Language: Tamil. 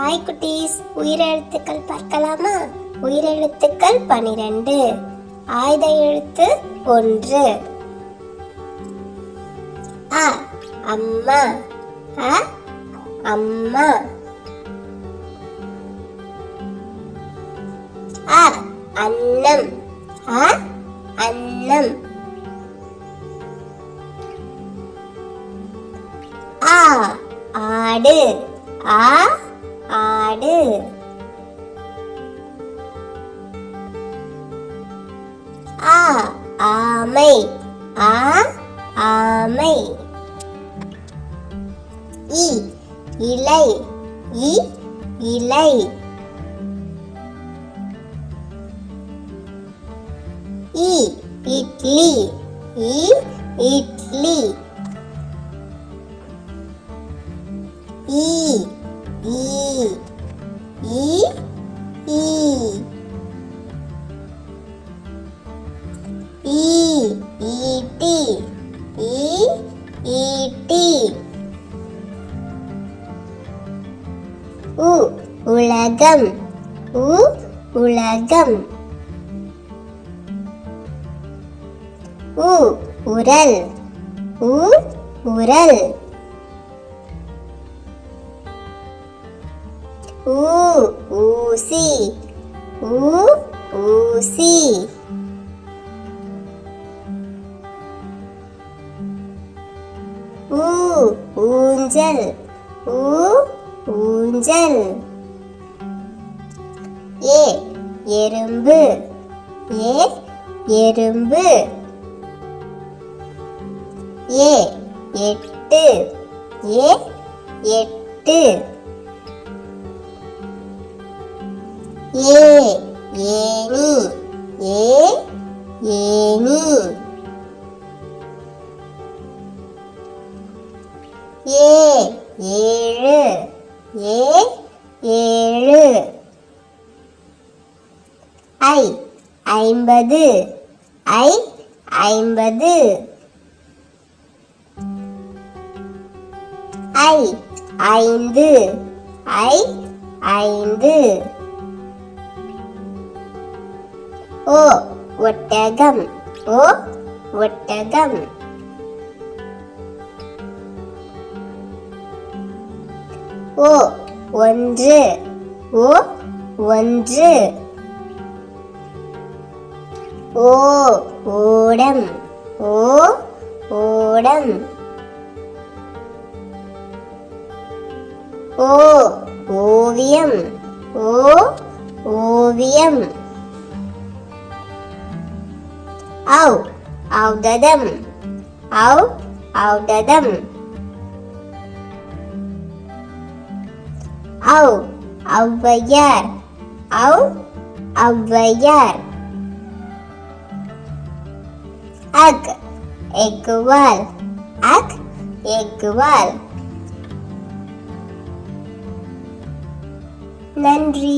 ஹாய் குட்டீஸ், உயிரெழுத்துக்கள் பார்க்கலாமா? உயிரெழுத்துக்கள் 12. ஆயுத எழுத்து 1. அ அம்மா. அ அம்மா. அ அன்னம். அ அன்னம். ஆ ஆடு. ஆ ஆடு. ஆ ஆமை. ஆ ஆமை. இ இலை. இ இலை. இ இட்லி. இ இட்லி. ஈ ஈ ஈ ஈ. ஈ ஈட்டி. ஈ ஈட்டி. உ உலகம். உ உலகம். உ உரல். உ உரல். ஊ ஊசி. ஊ ஊசி. ஊ ஊஞ்சல். ஊ ஊஞ்சல். ஏ எறும்பு. ஏ எறும்பு. ஏ எட்டு. ஏ எட்டு. ஏ ஏணி. ஏ ஏணி. ஏ ஏழு. ஏ ஏழு. ஐ ஐம்பது. ஐ ஐம்பது. ஐ ஐந்து. ஐ ஐந்து. ஓ ஒட்டகம். ஓ ஒட்டகம். ஓ ஒன்று. ஓ ஒன்று. ஓ ஓடம். ஓ ஓடம். ஓ ஓவியம். ஓ ஓவியம். ஔ ஔடதம். ஔ ஔடதம். ஔ ஔவையார். ஔ ஔவையார். அக் எக்குவால். அக் எக்குவால். நன்றி.